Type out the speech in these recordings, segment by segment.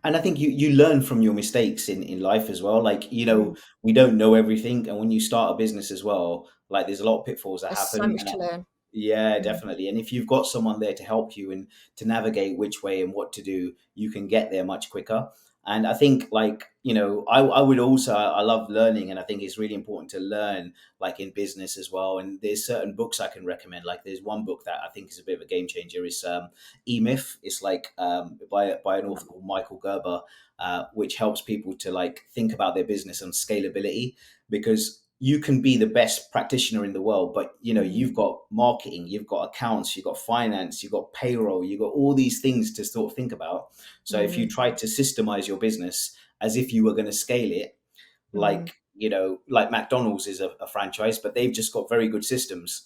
And I think you learn from your mistakes in life as well. Like, Mm. we don't know everything. And when you start a business as well, like there's a lot of pitfalls that There's so happen. much to learn. Yeah, Mm. definitely. And if you've got someone there to help you and to navigate which way and what to do, you can get there much quicker. And I think, like, I would also, I love learning, and I think it's really important to learn, like in business as well. And there's certain books I can recommend. Like, there's one book that I think is a bit of a game changer. It's E-Myth. It's like by an author called Michael Gerber, which helps people to like think about their business and scalability, because you can be the best practitioner in the world, but you've Mm. got marketing, you've got accounts, you've got finance, you've got payroll, you've got all these things to sort of think about. So if you Mm. try to systemize your business as if you were going to scale it, Mm. like McDonald's is a franchise, but they've just got very good systems.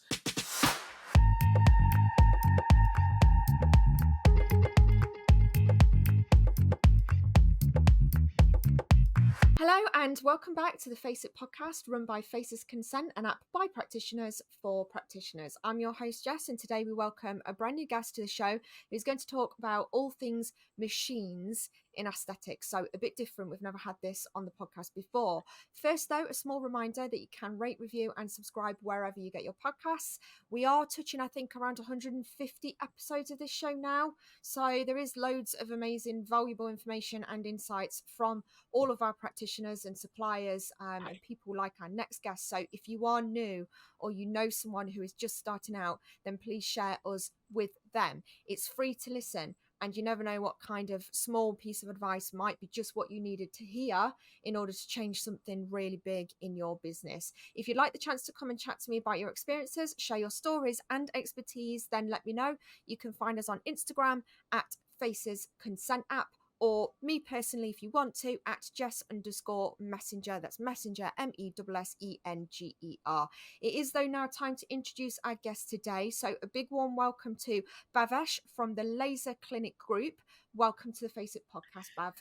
Hello and welcome back to the Face It podcast run by Faces Consent, an app by practitioners for practitioners. I'm your host Jess, and today we welcome a brand new guest to the show who's going to talk about all things machines in aesthetics. So a bit different. We've never had this on the podcast before. First though, a small reminder that you can rate, review and subscribe wherever you get your podcasts. We are touching, I think, around 150 episodes of this show now. So there is loads of amazing, valuable information and insights from all of our practitioners and suppliers, and people like our next guest. So if you are new or you know someone who is just starting out, then please share us with them. It's free to listen, and you never know what kind of small piece of advice might be just what you needed to hear in order to change something really big in your business. If you'd like the chance to come and chat to me about your experiences, share your stories and expertise, then let me know. You can find us on Instagram at Faces Consent App, or me personally, if you want to, at Jess_Messenger. That's Messenger, MESSENGER. It is, though, now time to introduce our guest today. So a big warm welcome to Bahvesh from the Laser Clinic Group. Welcome to the Face It podcast, Bav.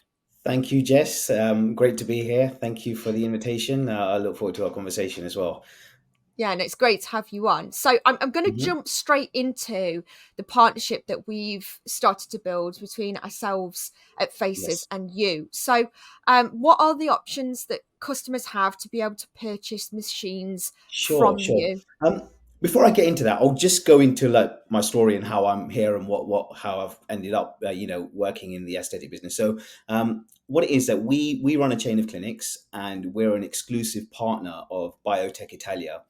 Thank you, Jess. Great to be here. Thank you for the invitation. I look forward to our conversation as well. Yeah, and it's great to have you on. So I'm going to Mhm. jump straight into the partnership that we've started to build between ourselves at Faces Yes. and you. So what are the options that customers have to be able to purchase machines Sure, from sure. you? Before I get into that, I'll just go into like my story and how I'm here and how I've ended up, working in the aesthetic business. So, what it is that we run a chain of clinics, and we're an exclusive partner of Biotech Italia,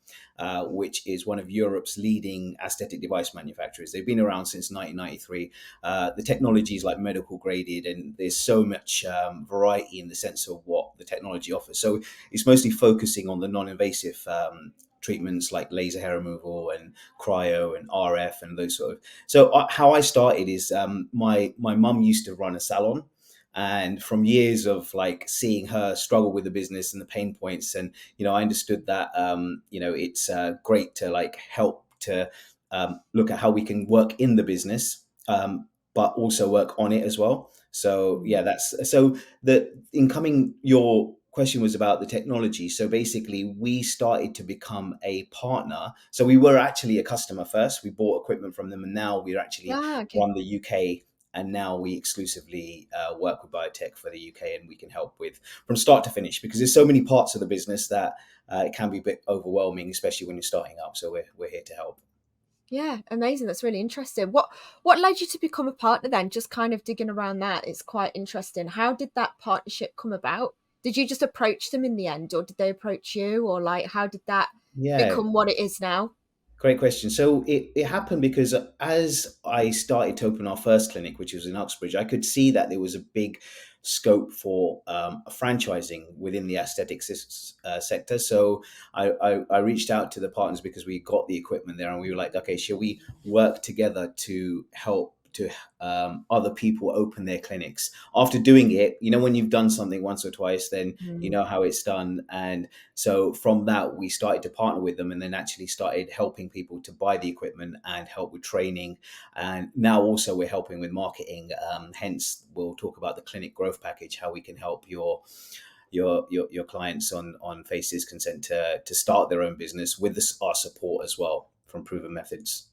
which is one of Europe's leading aesthetic device manufacturers. They've been around since 1993. The technology is like medical graded, and there's so much variety in the sense of what the technology offers. So it's mostly focusing on the non-invasive treatments like laser hair removal and cryo and RF and those sort of. So how I started is my mum used to run a salon, and from years of like seeing her struggle with the business and the pain points, and I understood that it's great to like help to look at how we can work in the business, but also work on it as well. So Mm. yeah, that's so the incoming your question was about the technology. So basically, we started to become a partner. So we were actually a customer first. We bought equipment from them, and now we're actually Ah, okay. run the UK. And now we exclusively work with Biotech for the UK, and we can help with from start to finish, because there's so many parts of the business that it can be a bit overwhelming, especially when you're starting up. So we're here to help. Yeah, amazing. That's really interesting. What led you to become a partner then? Just kind of digging around that. It's quite interesting. How did that partnership come about? Did you just approach them in the end, or did they approach you, or like how did that Yeah, become what it is now? great question. So it happened because as I started to open our first clinic, which was in Uxbridge, I could see that there was a big scope for franchising within the aesthetics sector. So I reached out to the partners because we got the equipment there, and we were like, okay, shall we work together to help to other people open their clinics after doing it? When you've done something once or twice, then you Mm. know how it's done. And so from that, we started to partner with them, and then actually started helping people to buy the equipment and help with training. And now also we're helping with marketing. Hence, we'll talk about the clinic growth package, how we can help your clients on Faces Consent to start their own business with our support as well from proven methods.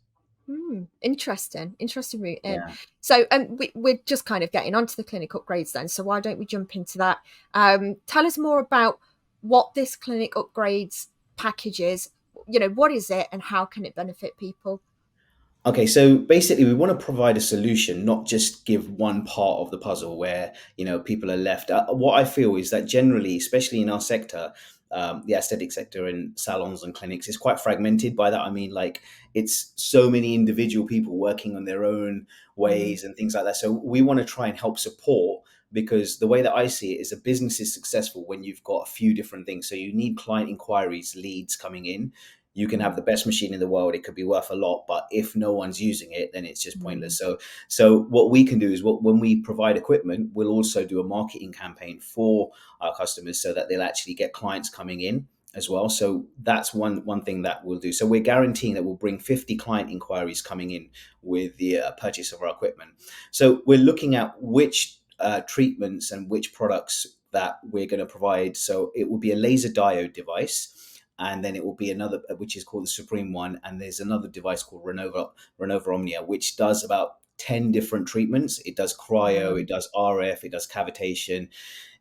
Interesting route in. Yeah. So, we're just kind of getting onto the clinic upgrades then. So why don't we jump into that? Tell us more about what this clinic upgrades package is. What is it and how can it benefit people? Okay, so basically, we want to provide a solution, not just give one part of the puzzle where people are left. What I feel is that generally, especially in our sector, the aesthetic sector and salons and clinics, is quite fragmented. By that, I mean like it's so many individual people working on their own Mm, ways and things like that. So we want to try and help support, because the way that I see it is a business is successful when you've got a few different things. So you need client inquiries, leads coming in. You can have mm, the best machine in the world, it could be worth a lot, but if no one's using it, then it's just mm, pointless. So what we can do is, when we provide equipment, we'll also do a marketing campaign for our customers so that they'll actually get clients coming in as well. So that's one thing that we'll do. So we're guaranteeing that we'll bring 50 client inquiries coming in with the purchase of our equipment. So we're looking at which treatments and which products that we're going to provide. So it will be a laser diode device, and then it will be another, which is called the Supreme One, and there's another device called Renova Omnia, which does about 10 different treatments. It does cryo, wow. it does RF, it does cavitation,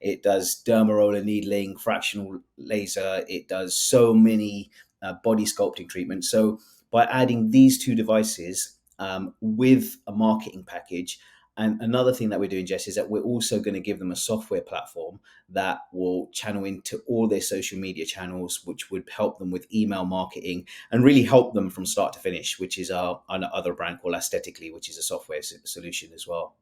it does dermaroller needling, fractional laser, it does so many body sculpting treatments. So by adding these two devices with a marketing package, and another thing that we're doing, Jess, is that we're also going to give them a software platform that will channel into all their social media channels, which would help them with email marketing and really help them from start to finish, which is our other brand called Aesthetically, which is a software solution as well.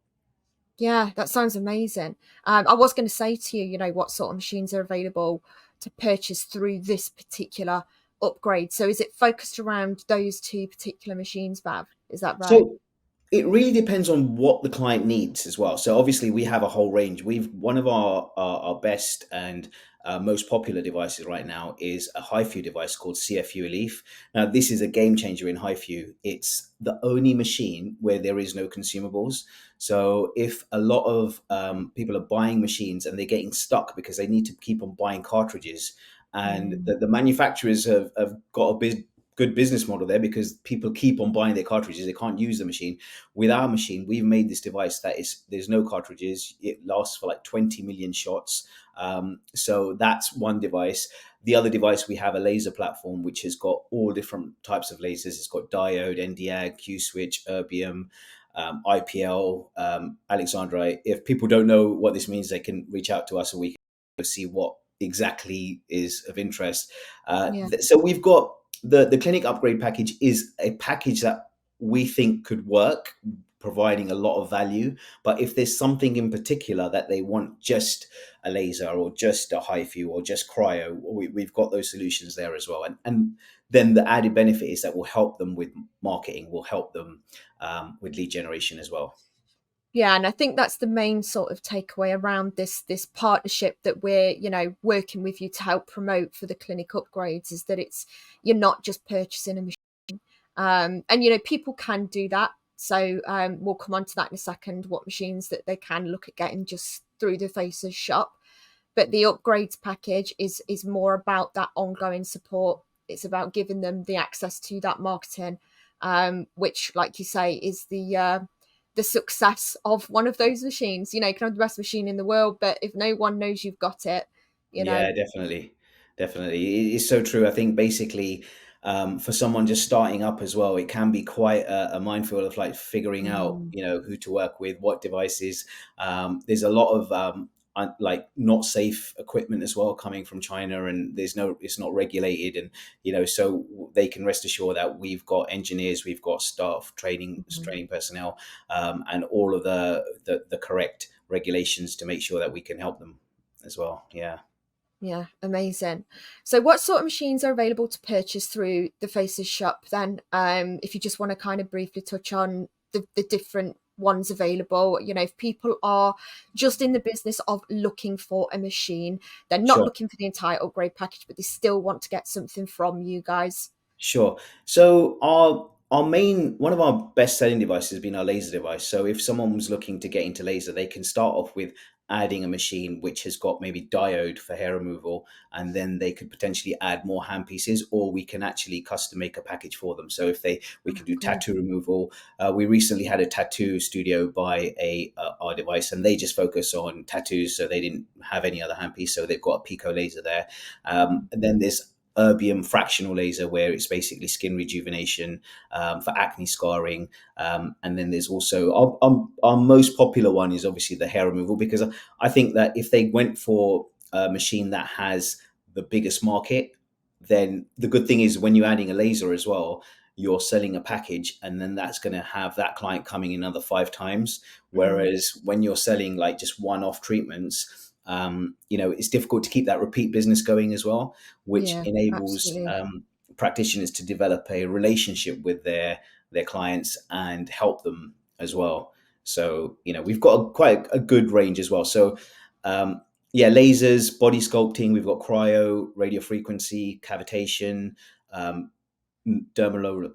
Yeah, that sounds amazing. I was going to say to you, what sort of machines are available to purchase through this particular upgrade. So is it focused around those two particular machines, Bav? Is that right? So it really depends on what the client needs as well. So obviously we have a whole range. We've one of our best and most popular devices right now is a HiFu device called CFU Elif. Now this is a game changer in HiFu. It's the only machine where there is no consumables. So if a lot of people are buying machines and they're getting stuck because they need to keep on buying cartridges, and Mm, the manufacturers have got a good business model there, because people keep on buying their cartridges, they can't use the machine. With our machine, we've made this device that is, there's no cartridges, it lasts for like 20 million shots. So that's one device. The other device, we have a laser platform which has got all different types of lasers. It's got diode, Nd:YAG, Q switch, erbium, IPL, alexandrite. If people don't know what this means, they can reach out to us and we can see what exactly is of interest. yeah. So we've got the clinic upgrade package is a package that we think could work, providing a lot of value. But if there's something in particular that they want, just a laser or just a HiFu or just cryo, we've got those solutions there as well. And then the added benefit is that we'll help them with marketing, we'll help them with lead generation as well. Yeah, and I think that's the main sort of takeaway around this partnership that we're, working with you to help promote for the clinic upgrades is that it's you're not just purchasing a machine. And people can do that. So we'll come on to that in a second, what machines that they can look at getting just through the Faces shop. But the upgrades package is more about that ongoing support. It's about giving them the access to that marketing, which, like you say, is the success of one of those machines. You can have the best machine in the world, but if no one knows you've got it, you know. Yeah, definitely. Definitely. It's so true. I think basically, for someone just starting up as well, it can be quite a minefield of like figuring out, Mm, who to work with, what devices. There's a lot of like not safe equipment as well coming from China, and it's not regulated, and so they can rest assured that we've got engineers, we've got staff, mhm. training personnel, and all of the correct regulations to make sure that we can help them as well. Yeah. Yeah, amazing. So, what sort of machines are available to purchase through the Faces shop then? If you just want to kind of briefly touch on the different ones available, if people are just in the business of looking for a machine, they're not Sure. looking for the entire upgrade package, but they still want to get something from you guys. Sure. So our main one of our best selling devices has been our laser device. So if someone was looking to get into laser, they can start off with adding a machine which has got maybe diode for hair removal, and then they could potentially add more handpieces, or we can actually custom make a package for them. So if we Oh, can do cool. tattoo removal. We recently had a tattoo studio buy our device, and they just focus on tattoos, so they didn't have any other handpiece. So they've got a pico laser there. And then there's erbium fractional laser, where it's basically skin rejuvenation for acne scarring. And then there's also our most popular one is obviously the hair removal, because I think that if they went for a machine that has the biggest market, then the good thing is when you're adding a laser as well, you're selling a package, and then that's going to have that client coming in another 5 times. Mm, Whereas when you're selling like just one-off treatments, it's difficult to keep that repeat business going as well, which yeah, enables absolutely. practitioners to develop a relationship with their clients and help them as well. So we've got quite a good range as well. So um, yeah, lasers, body sculpting. We've got cryo, radio frequency, cavitation, um, dermal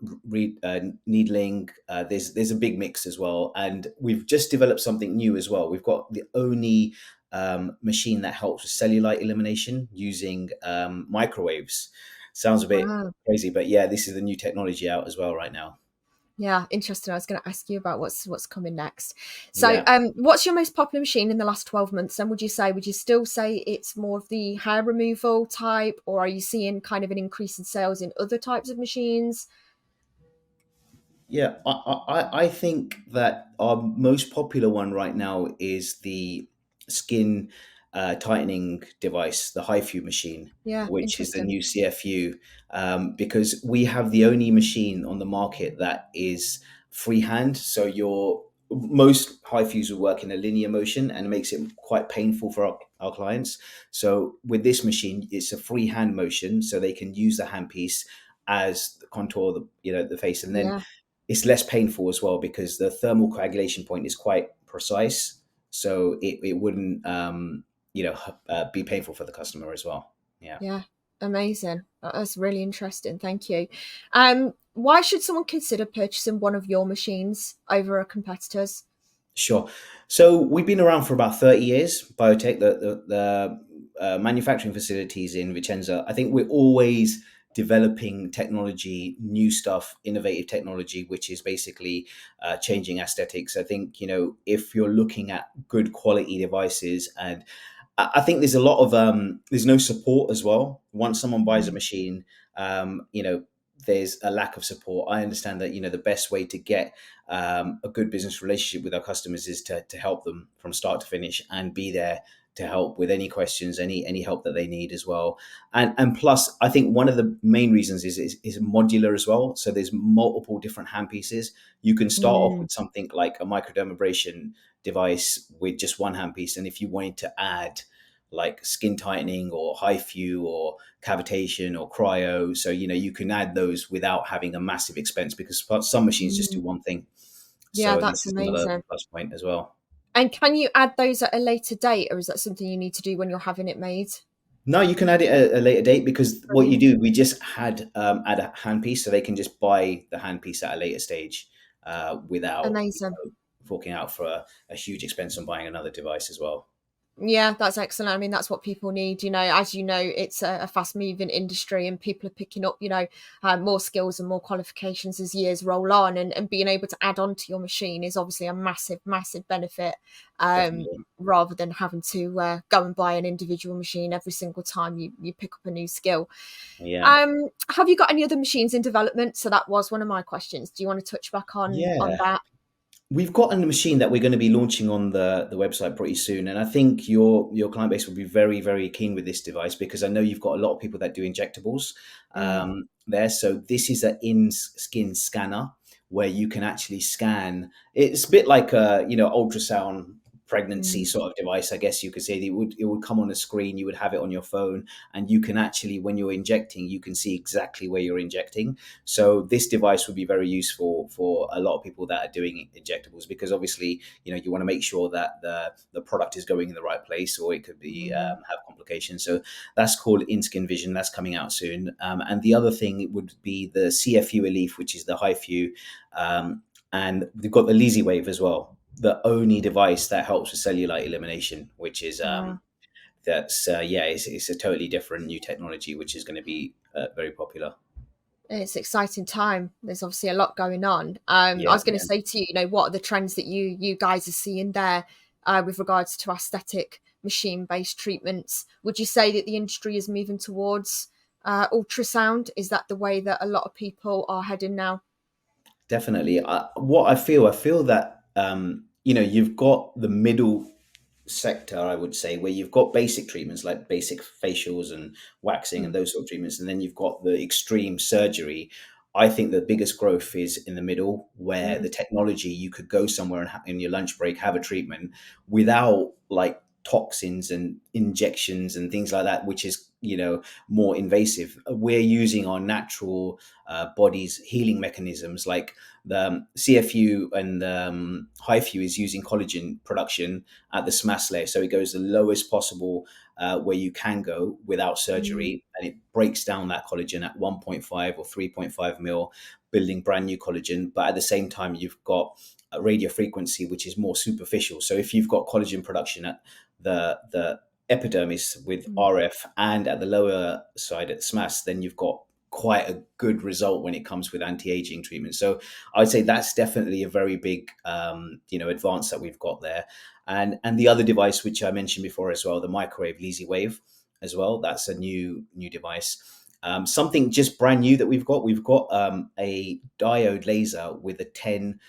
needling. There's a big mix as well, and we've just developed something new as well. We've got the only machine that helps with cellulite elimination using microwaves. Sounds a bit Wow. crazy, but yeah, this is the new technology out as well right now. Yeah, interesting. I was going to ask you about what's coming next. So, Yeah. what's your most popular machine in the last 12 months? And would you still say it's more of the hair removal type, or are you seeing kind of an increase in sales in other types of machines? Yeah, I think that our most popular one right now is the skin tightening device, the HIFU machine, Yeah, which is the interesting. new CFU, because we have the only machine on the market that is freehand. So most HIFUs will work in a linear motion, and it makes it quite painful for our clients. So with this machine, it's a freehand motion, so they can use the handpiece as the contour of the face, and then Yeah, it's less painful as well because the thermal coagulation point is quite precise, so it wouldn't be painful for the customer as well. Yeah. yeah, amazing. That's really interesting. Thank you. Why should someone consider purchasing one of your machines over a competitor's? Sure. So we've been around for about 30 years. Biotech, the manufacturing facilities in Vicenza. I think we're always developing technology, new stuff, innovative technology, which is basically changing aesthetics. I think if you're looking at good quality devices, and I think there's a lot of there's no support as well. Once someone buys a Mm, machine, there's a lack of support. I understand that the best way to get a good business relationship with our customers is to help them from start to finish and be there to help with any questions, any help that they need as well. And plus, I think one of the main reasons is modular as well. So there's multiple different handpieces. You can start off mm, with something like a microdermabrasion device with just one handpiece, and if you wanted to add like skin tightening or HIFU or cavitation or cryo, so you can add those without having a massive expense, because some machines just do mm. one thing. Yeah, So this that's is another amazing. plus point as well. And can you add those at a later date, or is that something you need to do when you're having it made? No, you can add it at a later date, because what you Brilliant. do, we just add a handpiece, so they can just buy the handpiece at a later stage without Amazing. forking out for a huge expense on buying another device as well. Yeah, that's excellent. I mean, that's what people need. As you know, it's a fast moving industry and people are picking up, more skills and more qualifications as years roll on. And being able to add on to your machine is obviously a massive, massive benefit, Definitely. rather than having to go and buy an individual machine every single time you pick up a new skill. Yeah. Have you got any other machines in development? So that was one of my questions. Do you want to touch back on Yeah. that? We've got a machine that we're going to be launching on the website pretty soon, and I think your client base will be very, very keen with this device, because I know you've got a lot of people that do injectables Mm, there. So this is an in skin scanner where you can actually scan. It's a bit like a ultrasound pregnancy mm, sort of device, I guess you could say. It would come on a screen. You would have it on your phone, and you can actually, when you're injecting, you can see exactly where you're injecting. So this device would be very useful for a lot of people that are doing injectables, because obviously, you want to make sure that the product is going in the right place, or it could be mm. have complications. So that's called in-skin vision. That's coming out soon. And the other thing would be the CFU Elif, which is the HIFU, and we've got the Leasy Wave as well. the only device that helps with cellulite elimination, which is Wow. that's yeah, it's a totally different new technology, which is going to be very popular. It's an exciting time. There's obviously a lot going on. I Yeah, was going to yeah. say to you, what are the trends that you guys are seeing there with regards to aesthetic machine-based treatments? Would you say that the industry is moving towards ultrasound? Is that the way that a lot of people are heading now? Definitely. I feel that you've got the middle sector, I would say, where you've got basic treatments like basic facials and waxing and Mm, those sort of treatments, and then you've got the extreme surgery. I think the biggest growth is in the middle, where mm, the technology you could go somewhere and in your lunch break have a treatment without like toxins and injections and things like that, which is more invasive. We're using our natural body's healing mechanisms, like the CFU and HIFU is using collagen production at the SMAS layer. So it goes the lowest possible where you can go without mm, surgery, and it breaks down that collagen at 1.5 or 3.5 mil, building brand new collagen. But at the same time, you've got a radio frequency, which is more superficial. So if you've got collagen production at the epidermis with mm. RF and at the lower side at SMAS, then you've got quite a good result when it comes with anti-aging treatment. So I'd say that's definitely a very big advance that we've got there. And the other device which I mentioned before as well, the microwave Leasy Wave as well, that's a new device. Something just brand new that we've got. We've got a diode laser with a 10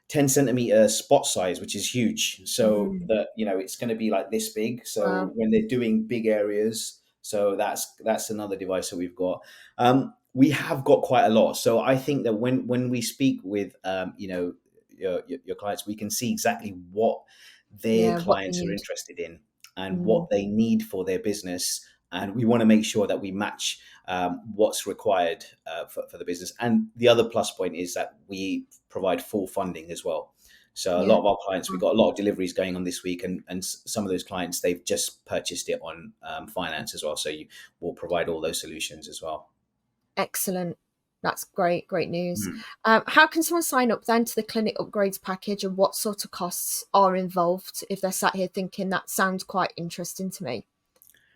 centimeter spot size, which is huge. So Mm. that it's going to be like this big. So Wow. when they're doing big areas, so that's another device that we've got. We have got quite a lot. So I think that when we speak with your clients, we can see exactly what their Yeah, what they clients are need. interested in and Mm. what they need for their business. And we want to make sure that we match what's required for the business. And the other plus point is that we provide full funding as well. So a Yeah. lot of our clients, we've got a lot of deliveries going on this week, and some of those clients, they've just purchased it on finance as well. So you will provide all those solutions as well. Excellent. That's great, great news. Mm. How can someone sign up then to the clinic upgrades package, and what sort of costs are involved if they're sat here thinking that sounds quite interesting to me?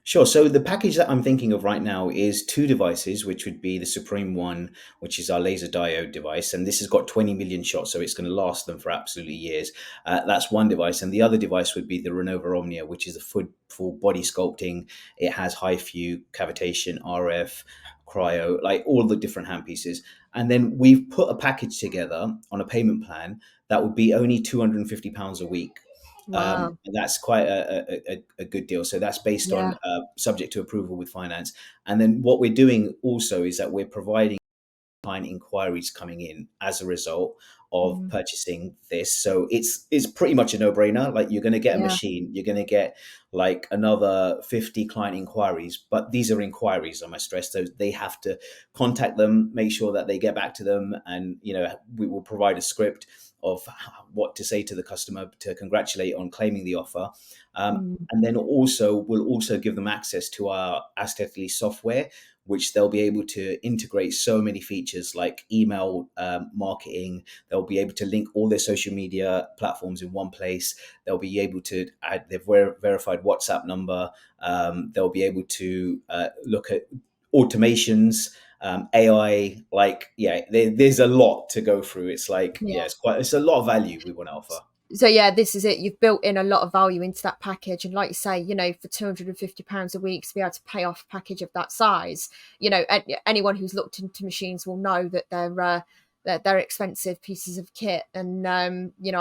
Sure. So the package that I'm thinking of right now is two devices, which would be the Supreme One, which is our laser diode device, and this has got 20 million shots, so it's going to last them for absolutely years. That's one device, and the other device would be the Renova Omnia, which is a full body sculpting. It has HIFU, cavitation, RF, cryo, like all the different handpieces. And then we've put a package together on a payment plan that would be only £250 a week. Wow. And that's quite a good deal. So that's based Yeah. on subject to approval with finance. And then what we're doing also is that we're providing client inquiries coming in as a result of Mm. purchasing this. So it's pretty much a no-brainer. Like you're going to get a Yeah. machine, you're going to get like another 50 client inquiries, but these are inquiries, I must stress. So they have to contact them, make sure that they get back to them, and we will provide a script of what to say to the customer to congratulate on claiming the offer. Mm. And then also we'll also give them access to our Aesthetically software, which they'll be able to integrate so many features like email marketing. They'll be able to link all their social media platforms in one place. They'll be able to add their verified WhatsApp number. They'll be able to look at automations, AI. Like, yeah, there's a lot to go through. It's like, Yeah. yeah, it's a lot of value we want to offer. So yeah, this is it. You've built in a lot of value into that package, and like you say, for £250 a week to be able to pay off a package of that size, anyone who's looked into machines will know that they're expensive pieces of kit, and I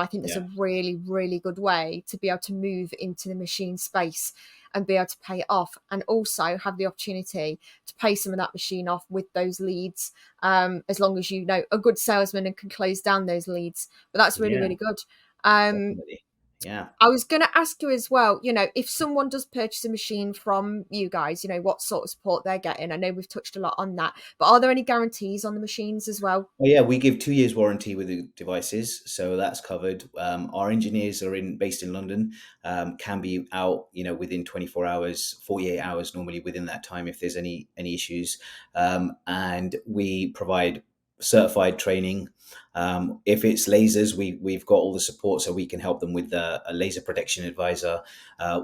think that's Yeah, a really, really good way to be able to move into the machine space and be able to pay it off, and also have the opportunity to pay some of that machine off with those leads, as long as you know a good salesman and can close down those leads. But that's really, yeah, really good. Um, definitely. Yeah. I was going to ask you as well, if someone does purchase a machine from you guys, what sort of support they're getting. I know we've touched a lot on that, but are there any guarantees on the machines as well? Oh yeah, we give 2 years warranty with the devices, so that's covered. Our engineers are based in London, can be out, within 24 hours, 48 hours normally within that time if there's any issues. And we provide certified training. If it's lasers, we've got all the support, so we can help them with a laser protection advisor.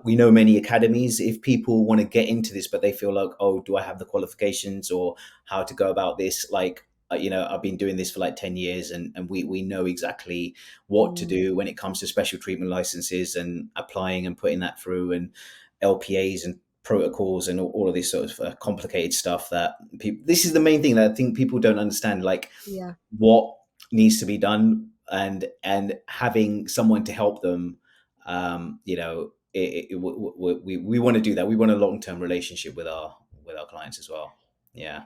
We know many academies. If people want to get into this, but they feel like, oh, do I have the qualifications or how to go about this? Like, I've been doing this for like 10 years, and we know exactly what to Mm, do when it comes to special treatment licenses and applying and putting that through, and LPAs and protocols and all of this sort of complicated stuff that people, this is the main thing that I think people don't understand, like yeah. what needs to be done, and having someone to help them. We want to do that. We want a long-term relationship with our clients as well. Yeah.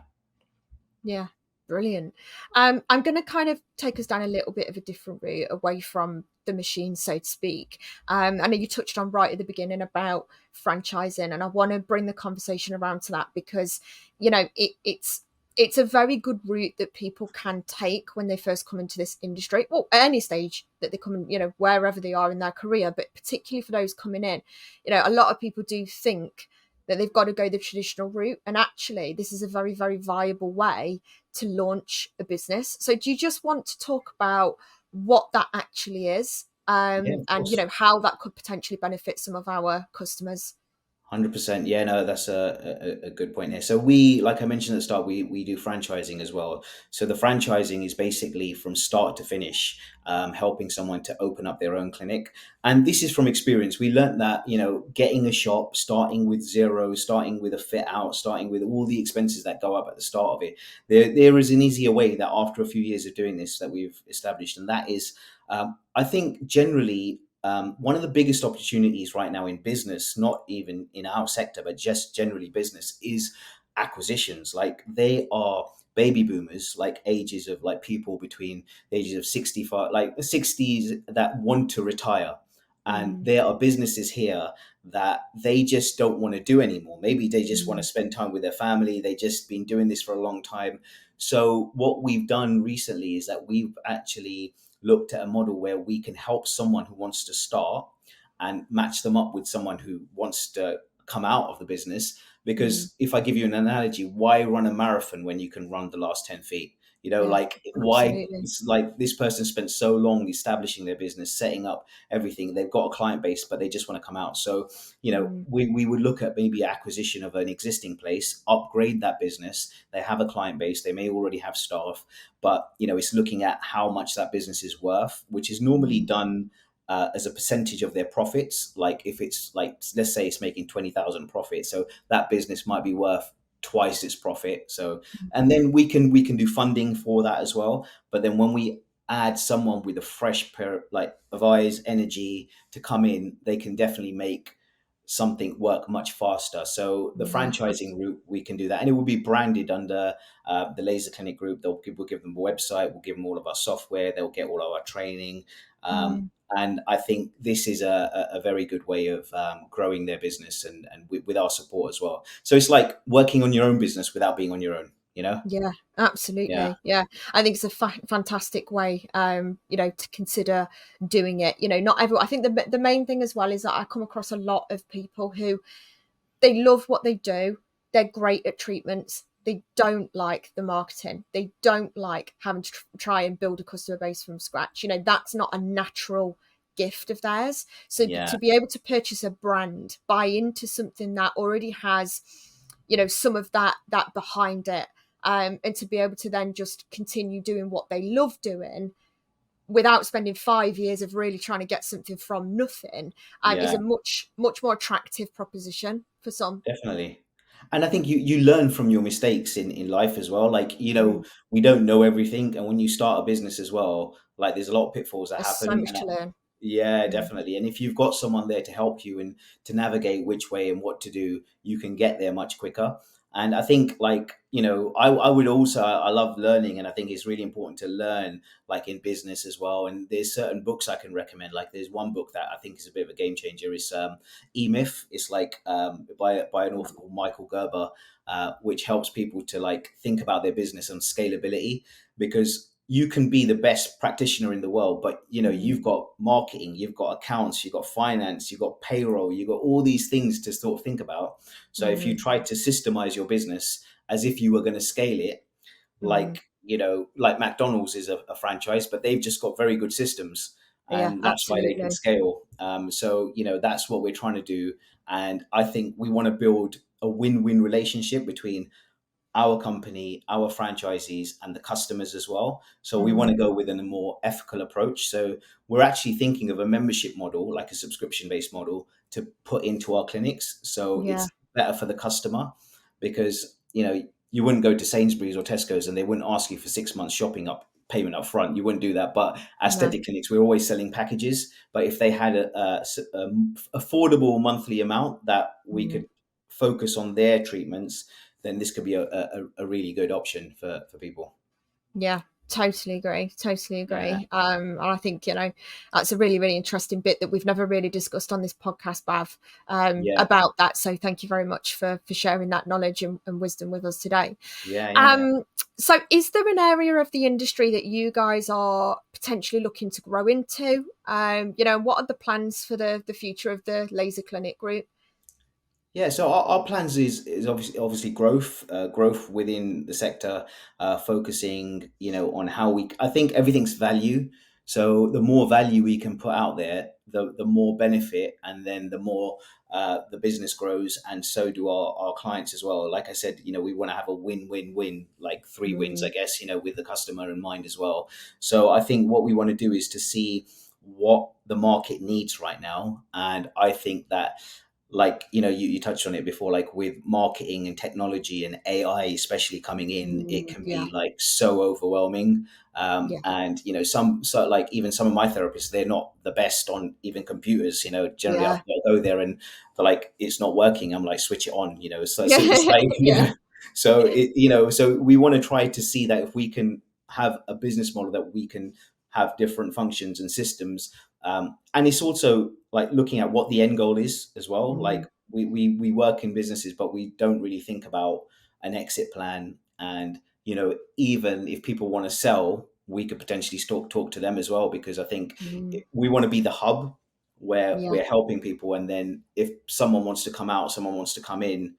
Yeah, brilliant. I'm going to kind of take us down a little bit of a different route away from the machine, so to speak. I know you touched on right at the beginning about franchising, and I want to bring the conversation around to that because, it's a very good route that people can take when they first come into this industry. Well, at any stage that they come in, wherever they are in their career, but particularly for those coming in, a lot of people do think that they've got to go the traditional route. And actually, this is a very, very viable way to launch a business. So, do you just want to talk about what that actually is, Yeah, of and course. how that could potentially benefit some of our customers? 100%. Yeah, no, that's a good point here. So we, like I mentioned at the start, we do franchising as well. So the franchising is basically from start to finish, helping someone to open up their own clinic. And this is from experience. We learned that, getting a shop, starting with zero, starting with a fit out, starting with all the expenses that go up at the start of it, there is an easier way that after a few years of doing this that we've established. And that is, I think generally, one of the biggest opportunities right now in business, not even in our sector, but just generally business, is acquisitions. Like they are baby boomers, like ages of like people between the ages of 65, like the 60s that want to retire. And Mm, there are businesses here that they just don't want to do anymore. Maybe they just want to mm, spend time with their family. They just been doing this for a long time. So what we've done recently is that we've actually looked at a model where we can help someone who wants to start and match them up with someone who wants to come out of the business. mm. Because if I give you an analogy, why run a marathon when you can run the last 10 feet? Yeah, Like why, absolutely. it's like this person spent so long establishing their business, setting up everything. They've got a client base, but they just want to come out. So, Mm, we would look at maybe acquisition of an existing place, upgrade that business. They have a client base, they may already have staff, but it's looking at how much that business is worth, which is normally mm, done as a percentage of their profits. Like if it's like, let's say it's making 20,000 profit, so that business might be worth twice its profit. So, and then we can do funding for that as well. But then when we add someone with a fresh pair like of eyes, energy to come in, they can definitely make something work much faster. So the yeah. franchising route, we can do that, and it will be branded under the Laser Clinic Group. We'll give them a website. We'll give them all of our software. They'll get all of our training. Mm, And I think this is a very good way of growing their business, and with our support as well. So it's like working on your own business without being on your own, you know? yeah, Yeah. absolutely. Yeah, I think it's a fantastic way, to consider doing it. Not everyone. I think the main thing as well is that I come across a lot of people who they love what they do. They're great at treatments. They don't like the marketing. They don't like having to try and build a customer base from scratch. That's not a natural gift of theirs. So Yeah. to be able to purchase a brand, buy into something that already has, some of that behind it, and to be able to then just continue doing what they love doing without spending 5 years of really trying to get something from nothing, is Yeah. a much much more attractive proposition for some. Definitely. And I think you learn from your mistakes in life as well. Like, Mm. we don't know everything. And when you start a business as well, like there's a lot of pitfalls that There's so happen. much to learn. Yeah, Mm. definitely. And if you've got someone there to help you and to navigate which way and what to do, you can get there much quicker. And I think, like, I would also, I love learning, and I think it's really important to learn, like in business as well. And there's certain books I can recommend. Like there's one book that I think is a bit of a game changer. It's E-Myth. It's like by an author called Michael Gerber, which helps people to like think about their business and scalability, because you can be the best practitioner in the world, but Mm. you've got marketing, you've got accounts, you've got finance, you've got payroll, you've got all these things to sort of think about. So if you Mm. try to systemize your business as if you were going to scale it, like Mm. like McDonald's is a franchise, but they've just got very good systems, Yeah, and that's why they can absolutely. scale. So that's what we're trying to do, and I think we want to build a win-win relationship between our company, our franchisees, and the customers as well. So we want Mm, to go with a more ethical approach. So we're actually thinking of a membership model, like a subscription-based model, to put into our clinics. So yeah, it's better for the customer because you wouldn't go to Sainsbury's or Tesco's and they wouldn't ask you for 6 months shopping up payment up front. You wouldn't do that. But no, aesthetic clinics, we're always selling packages. But if they had a affordable monthly amount that we mm, could focus on their treatments, then this could be a really good option for people. yeah. Totally agree. Totally Yeah, agree. And I think that's a really, really interesting bit that we've never really discussed on this podcast, Bav, yeah, about that. So thank you very much for sharing that knowledge and wisdom with us today. yeah, yeah, yeah. Um, so is there an area of the industry that you guys are potentially looking to grow into? What are the plans for the future of the laser clinic group? Yeah, so our plans is obviously growth within the sector, focusing on how we. I think everything's value. So the more value we can put out there, the more benefit, and then the more the business grows, and so do our clients as well. Like I said, we want to have a win-win-win, like three wins, I Mm, guess, with the customer in mind as well. So I think what we want to do is to see what the market needs right now, and I think that, like you touched on it before, like with marketing and technology and AI especially coming in, it can yeah, be like so overwhelming. yeah, And like even some of my therapists, they're not the best on even computers. Generally yeah, I'll go there and they're like, it's not working. I'm like, switch it on. So it's yeah, like yeah, so we want to try to see that if we can have a business model that we can have different functions and systems. And it's also like looking at what the end goal is as well. mm, Like we work in businesses, but we don't really think about an exit plan. And even if people want to sell, we could potentially talk to them as well, because I think mm, we want to be the hub where yeah. we're helping people. And then if someone wants to come out, someone wants to come in,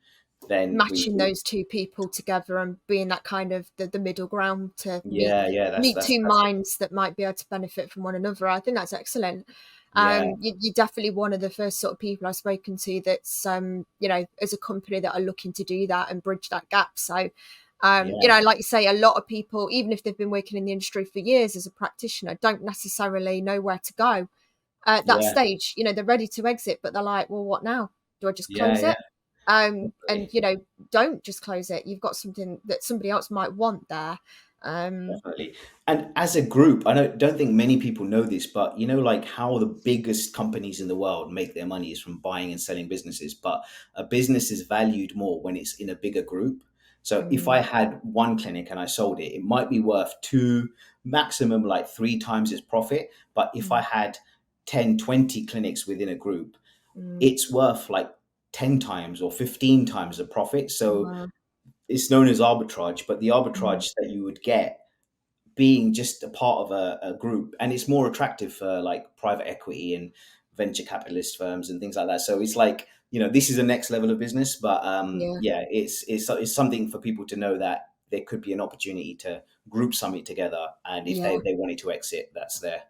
then Matching those two people together and being that kind of the middle ground to meet yeah, meet two that's it. minds that might be able to benefit from one another. I think that's excellent. Yeah, You're definitely one of the first sort of people I've spoken to that's as a company that are looking to do that and bridge that gap. So yeah, like you say, a lot of people, even if they've been working in the industry for years as a practitioner, don't necessarily know where to go at that yeah, stage. They're ready to exit, but they're like, well, what now? Do I just yeah, close yeah. it? And Definitely. don't just close it. You've got something that somebody else might want there. Um, Definitely. And as a group, I don't think many people know this, but like how the biggest companies in the world make their money is from buying and selling businesses. But a business is valued more when it's in a bigger group. So if I mm, had one clinic and I sold it, it might be worth two, maximum like three times its profit. But if I mm, had 10, 20 clinics within a group, mm, it's worth like 10 times or 15 times the profit. So wow, it's known as arbitrage, but the mm, arbitrage that you would get being just a part of a group, and it's more attractive for like private equity and venture capitalist firms and things like that. So it's like, this is the next level of business. But yeah, yeah, it's something for people to know that there could be an opportunity to group something together, and if yeah. they wanted to exit, that's there.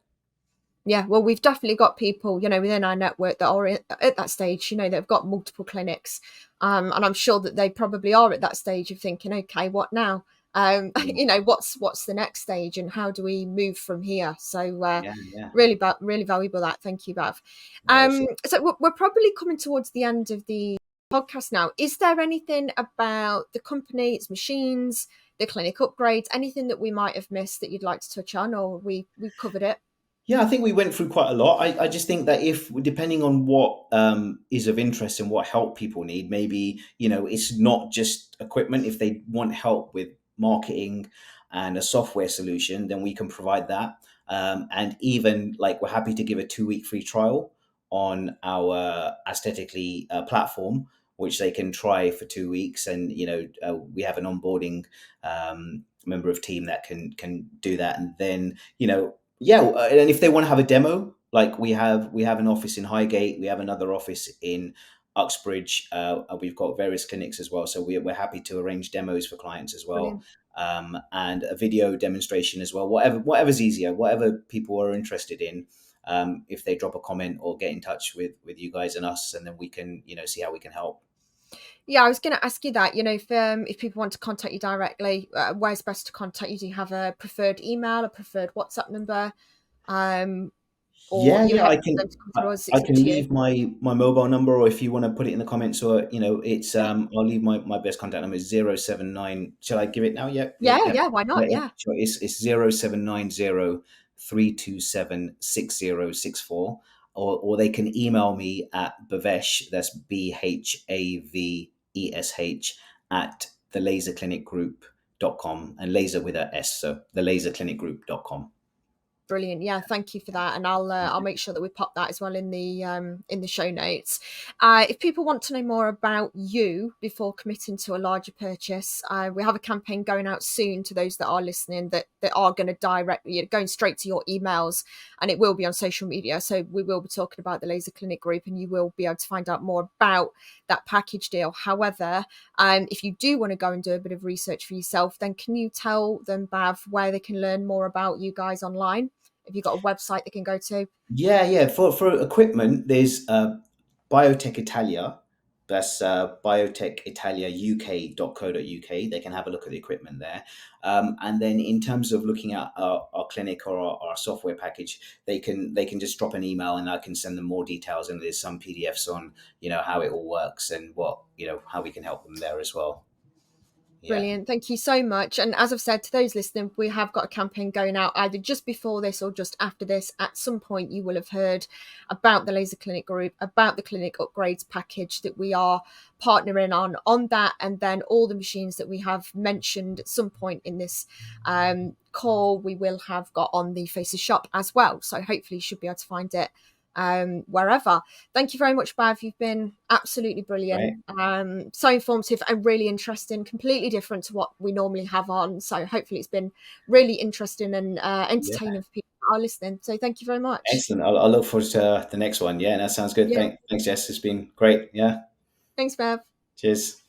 Yeah, well, we've definitely got people, within our network that are at that stage, they've got multiple clinics. And I'm sure that they probably are at that stage of thinking, okay, what now? Mm. What's the next stage and how do we move from here? So, Yeah, yeah. really valuable that. Thank you, Bav. No, it's So we're probably coming towards the end of the podcast now. Is there anything about the company, its machines, the clinic upgrades, anything that we might have missed that you'd like to touch on, or we covered it? Yeah, I think we went through quite a lot. I just think that if, depending on what is of interest and what help people need, maybe, it's not just equipment. If they want help with marketing and a software solution, then we can provide that. And even like we're happy to give a 2 week free trial on our aesthetically platform, which they can try for 2 weeks. And, we have an onboarding member of team that can do that. And then, yeah, and if they want to have a demo, like we have an office in Highgate, we have another office in Uxbridge, and we've got various clinics as well. So we're happy to arrange demos for clients as well. Brilliant. and a video demonstration as well. Whatever's easier, whatever people are interested in. If they drop a comment or get in touch with you guys and us, and then we can see how we can help. Yeah, I was going to ask you that. If people want to contact you directly, where's best to contact you? Do you have a preferred email, a preferred WhatsApp number, um, or Yeah, you yeah, happy for them to come I, through us? I It's up can to you. leave my mobile number, or if you want to put it in the comments, or it's Yeah, I'll leave my best contact number is 079. Shall I give it now? Yep, yeah, yep. yeah. Why Yeah, not? yeah. Yeah, Sure. It's 0790 327 6064, or they can email me at Bavesh, that's BHAVESH, at thelaserclinicgroup.com, and laser with a S, so thelaserclinicgroup.com. brilliant. Yeah, thank you for that, and I'll make sure that we pop that as well in the show notes. If people want to know more about you before committing to a larger purchase, we have a campaign going out soon to those that are listening that are going to going straight to your emails, and it will be on social media. So we will be talking about the Laser Clinic Group, and you will be able to find out more about that package deal. However, if you do want to go and do a bit of research for yourself, then can you tell them, Bav, where they can learn more about you guys online? Have you got a website they can go to? Yeah, yeah. For equipment, there's Biotech Italia. That's biotechitaliauk.co.uk. They can have a look at the equipment there. And then in terms of looking at our clinic or our software package, they can just drop an email and I can send them more details. And there's some PDFs on how it all works and how we can help them there as well. Yeah. Brilliant. Thank you so much. And as I've said to those listening, we have got a campaign going out either just before this or just after this. At some point, you will have heard about the Laser Clinic Group, about the clinic upgrades package that we are partnering on that, and then all the machines that we have mentioned at some point in this call, we will have got on the Faces Shop as well. So hopefully, you should be able to find it wherever. Thank you very much, Bav. You've been absolutely brilliant. Right. So informative and really interesting, completely different to what we normally have on. So hopefully it's been really interesting and Yeah. entertaining for people that are listening. So thank you very much. Excellent. I'll look forward to the next one. Yeah, that sounds good. Yeah. Thanks, Jess. It's been great. Yeah. Thanks, Bav. Cheers.